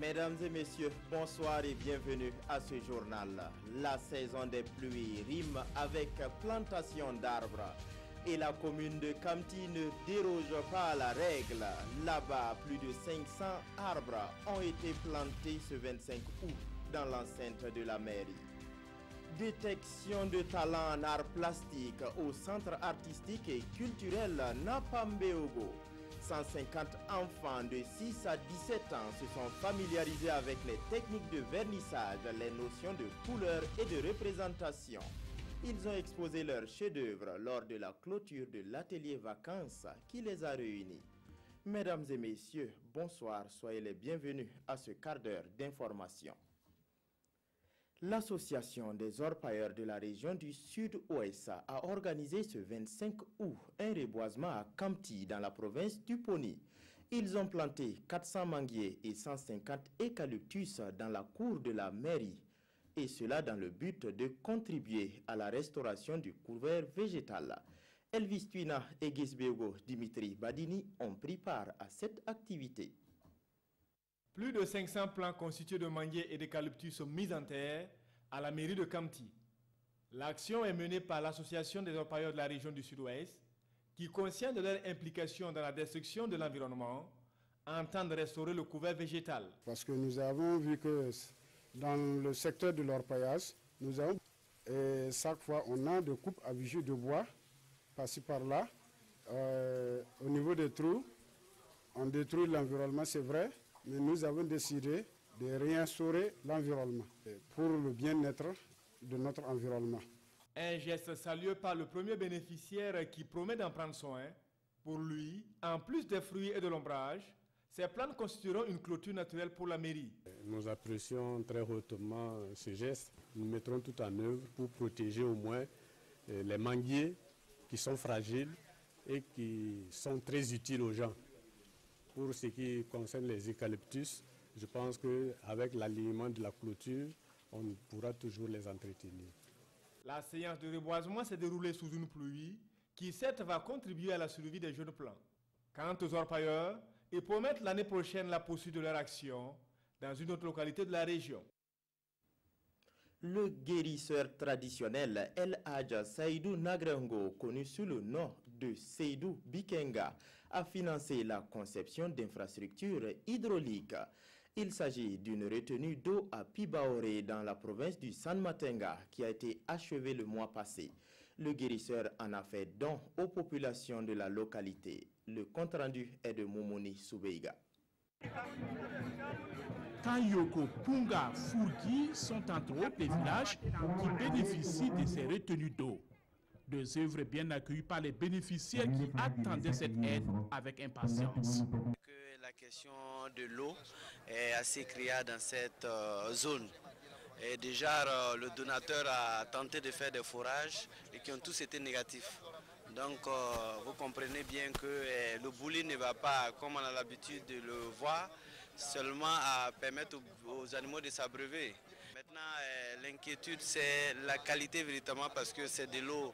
Mesdames et messieurs, bonsoir et bienvenue à ce journal. La saison des pluies rime avec plantation d'arbres. Et la commune de Kamti ne déroge pas à la règle. Là-bas, plus de 500 arbres ont été plantés ce 25 août dans l'enceinte de la mairie. Détection de talents en art plastique au centre artistique et culturel Napambeogo. 150 enfants de 6 à 17 ans se sont familiarisés avec les techniques de vernissage, les notions de couleur et de représentation. Ils ont exposé leurs chefs-d'œuvre lors de la clôture de l'atelier vacances qui les a réunis. Mesdames et messieurs, bonsoir, soyez les bienvenus à ce quart d'heure d'information. L'Association des orpailleurs de la région du Sud-Ouest a organisé ce 25 août un reboisement à Kamti dans la province du Poni. Ils ont planté 400 manguiers et 150 eucalyptus dans la cour de la mairie. Et cela dans le but de contribuer à la restauration du couvert végétal. Elvis Tuina et Gisbego Dimitri Badini ont pris part à cette activité. Plus de 500 plants constitués de manguiers et d'eucalyptus sont mis en terre à la mairie de Kamti. L'action est menée par l'Association des orpailleurs de la région du Sud-Ouest, qui, conscient de leur implication dans la destruction de l'environnement, entendent restaurer le couvert végétal. Parce que nous avons vu que dans le secteur de l'orpaillage, nous avons, et chaque fois, on a des coupes à vigie de bois, par-ci par-là. Au niveau des trous, on détruit l'environnement, c'est vrai, mais nous avons décidé de réinstaurer l'environnement pour le bien-être de notre environnement. Un geste salué par le premier bénéficiaire qui promet d'en prendre soin. Pour lui, en plus des fruits et de l'ombrage, ces plantes constitueront une clôture naturelle pour la mairie. Nous apprécions très hautement ce geste. Nous mettrons tout en œuvre pour protéger au moins les manguiers qui sont fragiles et qui sont très utiles aux gens. Pour ce qui concerne les eucalyptus, je pense qu'avec l'alignement de la clôture, on pourra toujours les entretenir. La séance de reboisement s'est déroulée sous une pluie qui, certes, va contribuer à la survie des jeunes plants. Quant aux orpailleurs, ils promettent l'année prochaine la poursuite de leur action dans une autre localité de la région. Le guérisseur traditionnel El Hadja Saïdou Nagrango, connu sous le nom de Seydou Bikenga, a financé la conception d'infrastructures hydrauliques. Il s'agit d'une retenue d'eau à Pibaoré dans la province du San Matenga qui a été achevée le mois passé. Le guérisseur en a fait don aux populations de la localité. Le compte-rendu est de Momoni Soubeiga. Kanyoko, Punga, Fourgui sont entre autres les villages qui bénéficient de ces retenues d'eau. Deux œuvres bien accueillies par les bénéficiaires qui attendaient cette aide avec impatience. La question de l'eau est assez criarde dans cette zone. Et déjà, le donateur a tenté de faire des forages et qui ont tous été négatifs. Donc, vous comprenez bien que le boulis ne va pas, comme on a l'habitude de le voir, seulement à permettre aux animaux de s'abreuver. Maintenant, l'inquiétude, c'est la qualité véritablement parce que c'est de l'eau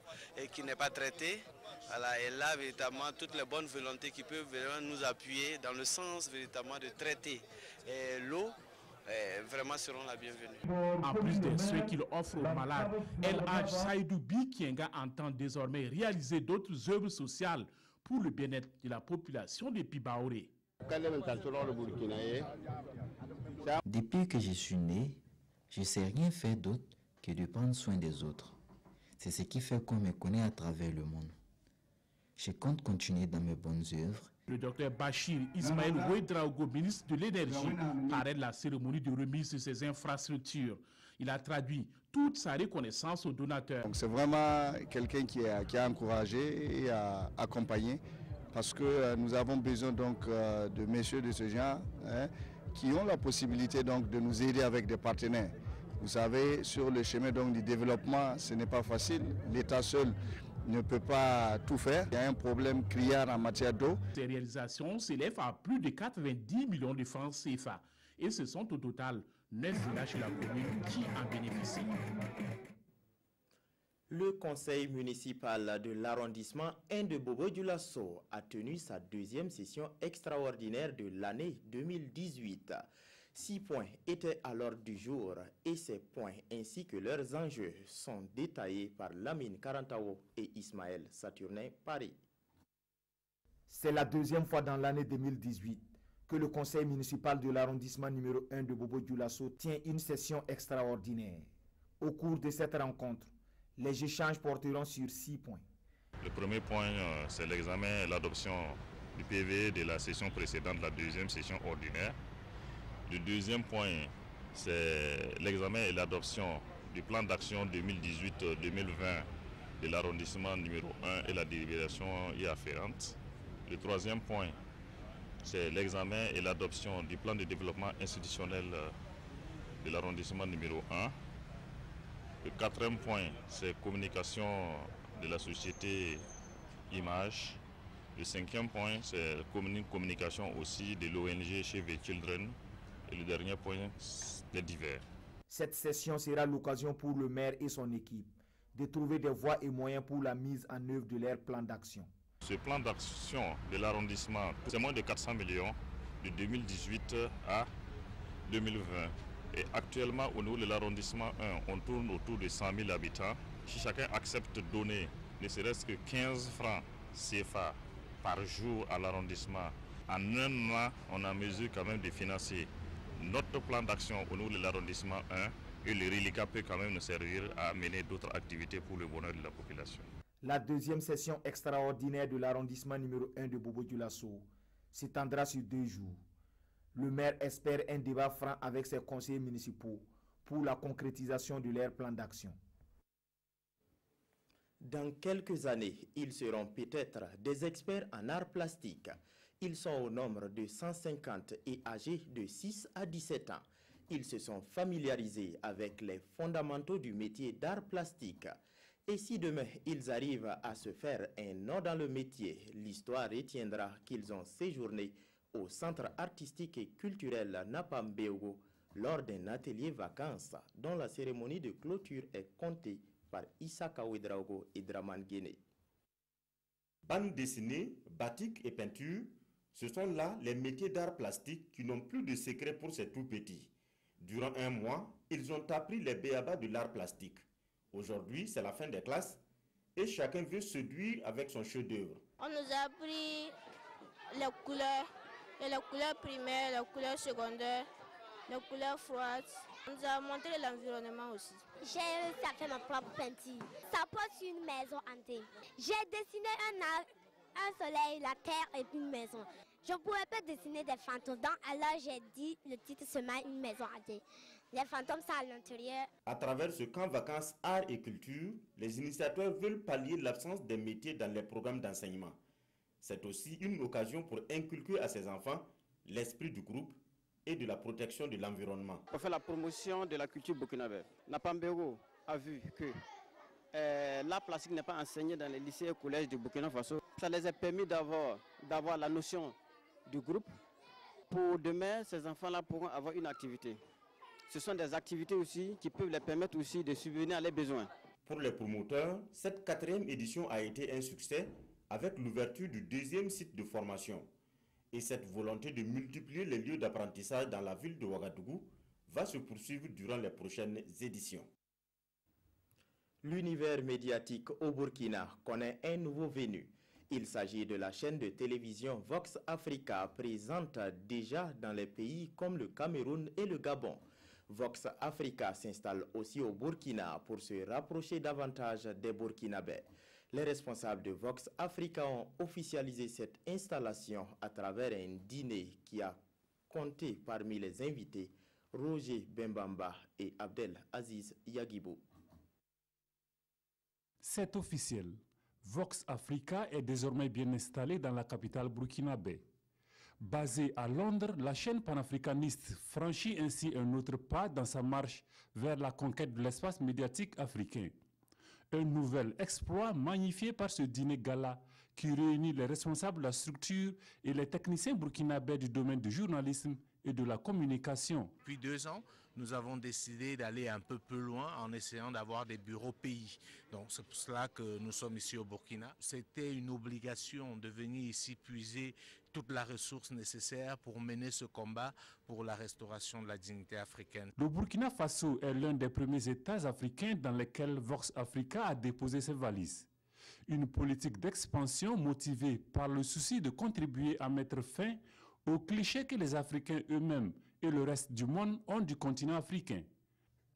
qui n'est pas traitée. Voilà, et là, véritablement, toutes les bonnes volontés qui peuvent vraiment nous appuyer dans le sens véritablement de traiter l'eau, vraiment seront la bienvenue. En plus de ceux qu'il offre aux malades, El Hadj Saïdou Bikenga entend désormais réaliser d'autres œuvres sociales pour le bien-être de la population de Pibaoré. Depuis que je suis né, je ne sais rien faire d'autre que de prendre soin des autres. C'est ce qui fait qu'on me connaît à travers le monde. Je compte continuer dans mes bonnes œuvres. Le docteur Bachir Ismaël Ouedraogo, ministre de l'Énergie, parraine la cérémonie de remise de ces infrastructures. Il a traduit toute sa reconnaissance aux donateurs. C'est vraiment quelqu'un qui a encouragé et a accompagné parce que nous avons besoin donc de messieurs de ce genre qui ont la possibilité donc de nous aider avec des partenaires. Vous savez, sur le chemin donc du développement, ce n'est pas facile. L'État seul ne peut pas tout faire. Il y a un problème criard en matière d'eau. Ces réalisations s'élèvent à plus de 90 millions de francs CFA. Et ce sont au total 9 villages de la commune qui en bénéficient. Le conseil municipal de l'arrondissement 1 de Bobo-Dioulasso a tenu sa deuxième session extraordinaire de l'année 2018. 6 points étaient à l'ordre du jour et ces points ainsi que leurs enjeux sont détaillés par Lamine Karantao et Ismaël Saturnin Paris. C'est la deuxième fois dans l'année 2018 que le conseil municipal de l'arrondissement numéro 1 de Bobo-Dioulasso tient une session extraordinaire. Au cours de cette rencontre, les échanges porteront sur 6 points. Le premier point, c'est l'examen et l'adoption du PV de la session précédente, la deuxième session ordinaire. Le deuxième point, c'est l'examen et l'adoption du plan d'action 2018-2020 de l'arrondissement numéro 1 et la délibération y afférente. Le troisième point, c'est l'examen et l'adoption du plan de développement institutionnel de l'arrondissement numéro 1. Le quatrième point, c'est communication de la société Image. Le cinquième point, c'est communication aussi de l'ONG Save the Children. Et le dernier point, les divers. Cette session sera l'occasion pour le maire et son équipe de trouver des voies et moyens pour la mise en œuvre de leur plan d'action. Ce plan d'action de l'arrondissement, c'est moins de 400 millions de 2018 à 2020. Et actuellement, au niveau de l'arrondissement 1, on tourne autour de 100 000 habitants. Si chacun accepte de donner ne serait-ce que 15 francs CFA par jour à l'arrondissement, en un an, on a mesure quand même de financer notre plan d'action au niveau de l'arrondissement 1 et le reliquat peut quand même nous servir à mener d'autres activités pour le bonheur de la population. La deuxième session extraordinaire de l'arrondissement numéro 1 de Bobo-Dioulasso s'étendra sur 2 jours. Le maire espère un débat franc avec ses conseillers municipaux pour la concrétisation de leur plan d'action. Dans quelques années, ils seront peut-être des experts en arts plastiques. Ils sont au nombre de 150 et âgés de 6 à 17 ans. Ils se sont familiarisés avec les fondamentaux du métier d'art plastique. Et si demain ils arrivent à se faire un nom dans le métier, l'histoire retiendra qu'ils ont séjourné au Centre artistique et culturel Napambeogo lors d'un atelier vacances dont la cérémonie de clôture est comptée par Issa Kawedraogo et Draman Guéné. Bande dessinée, batik et peinture, ce sont là les métiers d'art plastique qui n'ont plus de secret pour ces tout petits. Durant un mois, ils ont appris les b.a.-ba de l'art plastique. Aujourd'hui, c'est la fin des classes et chacun veut séduire avec son chef-d'œuvre. On nous a appris les couleurs, et les couleurs primaires, les couleurs secondaires, les couleurs froides. On nous a montré l'environnement aussi. J'ai réussi à faire ma propre peinture. Ça porte une maison hantée. J'ai dessiné un soleil, la terre et une maison. Je ne pourrais pas dessiner des fantômes. Alors j'ai dit le titre seulement une maison hantée. Les fantômes sont à l'intérieur. À travers ce camp vacances art et culture, les initiateurs veulent pallier l'absence des métiers dans les programmes d'enseignement. C'est aussi une occasion pour inculquer à ces enfants l'esprit du groupe et de la protection de l'environnement. On fait la promotion de la culture burkinabé. Napambeogo a vu que l'art plastique n'est pas enseigné dans les lycées et collèges du Burkina Faso. Ça les a permis d'avoir la notion du groupe. Pour demain, ces enfants-là pourront avoir une activité. Ce sont des activités aussi qui peuvent les permettre aussi de subvenir à leurs besoins. Pour les promoteurs, cette 4e édition a été un succès avec l'ouverture du 2e site de formation. Et cette volonté de multiplier les lieux d'apprentissage dans la ville de Ouagadougou va se poursuivre durant les prochaines éditions. L'univers médiatique au Burkina connaît un nouveau venu. Il s'agit de la chaîne de télévision Vox Africa, présente déjà dans les pays comme le Cameroun et le Gabon. Vox Africa s'installe aussi au Burkina pour se rapprocher davantage des Burkinabés. Les responsables de Vox Africa ont officialisé cette installation à travers un dîner qui a compté parmi les invités Roger Bembamba et Abdel Aziz Yagibou. C'est officiel. Vox Africa est désormais bien installée dans la capitale burkinabé. Basée à Londres, la chaîne panafricaniste franchit ainsi un autre pas dans sa marche vers la conquête de l'espace médiatique africain. Un nouvel exploit magnifié par ce dîner gala qui réunit les responsables de la structure et les techniciens burkinabés du domaine du journalisme et de la communication. Depuis 2 ans, nous avons décidé d'aller un peu plus loin en essayant d'avoir des bureaux pays. Donc c'est pour cela que nous sommes ici au Burkina. C'était une obligation de venir ici puiser toute la ressource nécessaire pour mener ce combat pour la restauration de la dignité africaine. Le Burkina Faso est l'un des premiers États africains dans lesquels Vox Africa a déposé ses valises. Une politique d'expansion motivée par le souci de contribuer à mettre fin aux clichés que les Africains eux-mêmes et le reste du monde ont du continent africain.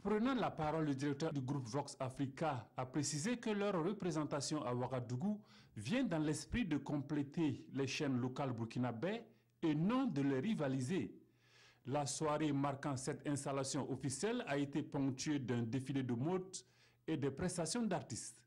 Prenant la parole, le directeur du groupe Vox Africa a précisé que leur représentation à Ouagadougou vient dans l'esprit de compléter les chaînes locales burkinabè et non de les rivaliser. La soirée marquant cette installation officielle a été ponctuée d'un défilé de mode et des prestations d'artistes.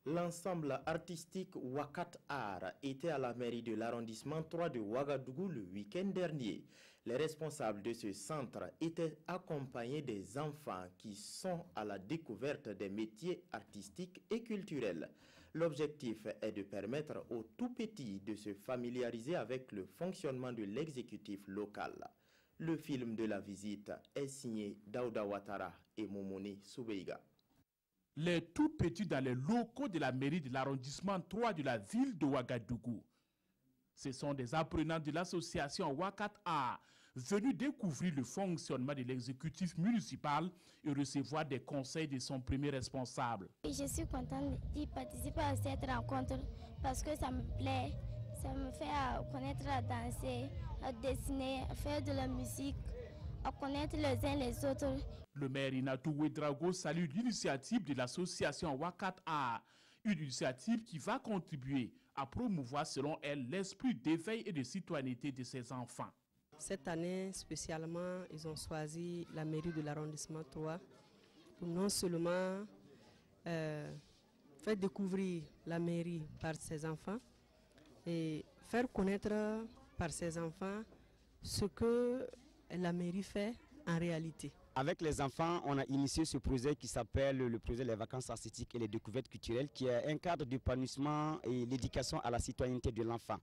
L'ensemble artistique Wakat Art était à la mairie de l'arrondissement 3 de Ouagadougou le week-end dernier. Les responsables de ce centre étaient accompagnés des enfants qui sont à la découverte des métiers artistiques et culturels. L'objectif est de permettre aux tout-petits de se familiariser avec le fonctionnement de l'exécutif local. Le film de la visite est signé Daouda Ouattara et Momoni Soubeiga. Les tout-petits dans les locaux de la mairie de l'arrondissement 3 de la ville de Ouagadougou. Ce sont des apprenants de l'association Wakat Art venus découvrir le fonctionnement de l'exécutif municipal et recevoir des conseils de son premier responsable. Je suis contente d'y participer à cette rencontre parce que ça me plaît. Ça me fait connaître à danser, à dessiner, à faire de la musique, à connaître les uns les autres. Le maire Inatou Ouedraogo salue l'initiative de l'association Wakat Art, une initiative qui va contribuer à promouvoir selon elle l'esprit d'éveil et de citoyenneté de ses enfants. Cette année spécialement, ils ont choisi la mairie de l'arrondissement 3 pour non seulement faire découvrir la mairie par ses enfants et faire connaître par ses enfants ce que la mairie fait en réalité. Avec les enfants, on a initié ce projet qui s'appelle le projet Les vacances artistiques et les découvertes culturelles, qui est un cadre d'épanouissement et l'éducation à la citoyenneté de l'enfant.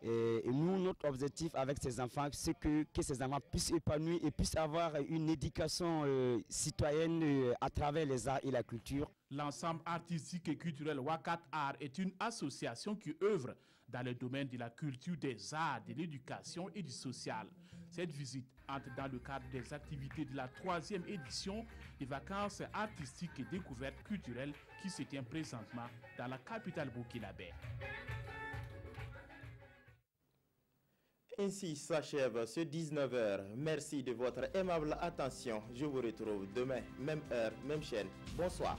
Et nous, notre objectif avec ces enfants, c'est que ces enfants puissent épanouir et puissent avoir une éducation citoyenne à travers les arts et la culture. L'ensemble artistique et culturel Wakat Art est une association qui œuvre dans le domaine de la culture, des arts, de l'éducation et du social. Cette visite entre dans le cadre des activités de la 3e édition des vacances artistiques et découvertes culturelles qui se tient présentement dans la capitale burkinabè. Ainsi s'achève ce 19h. Merci de votre aimable attention. Je vous retrouve demain, même heure, même chaîne. Bonsoir.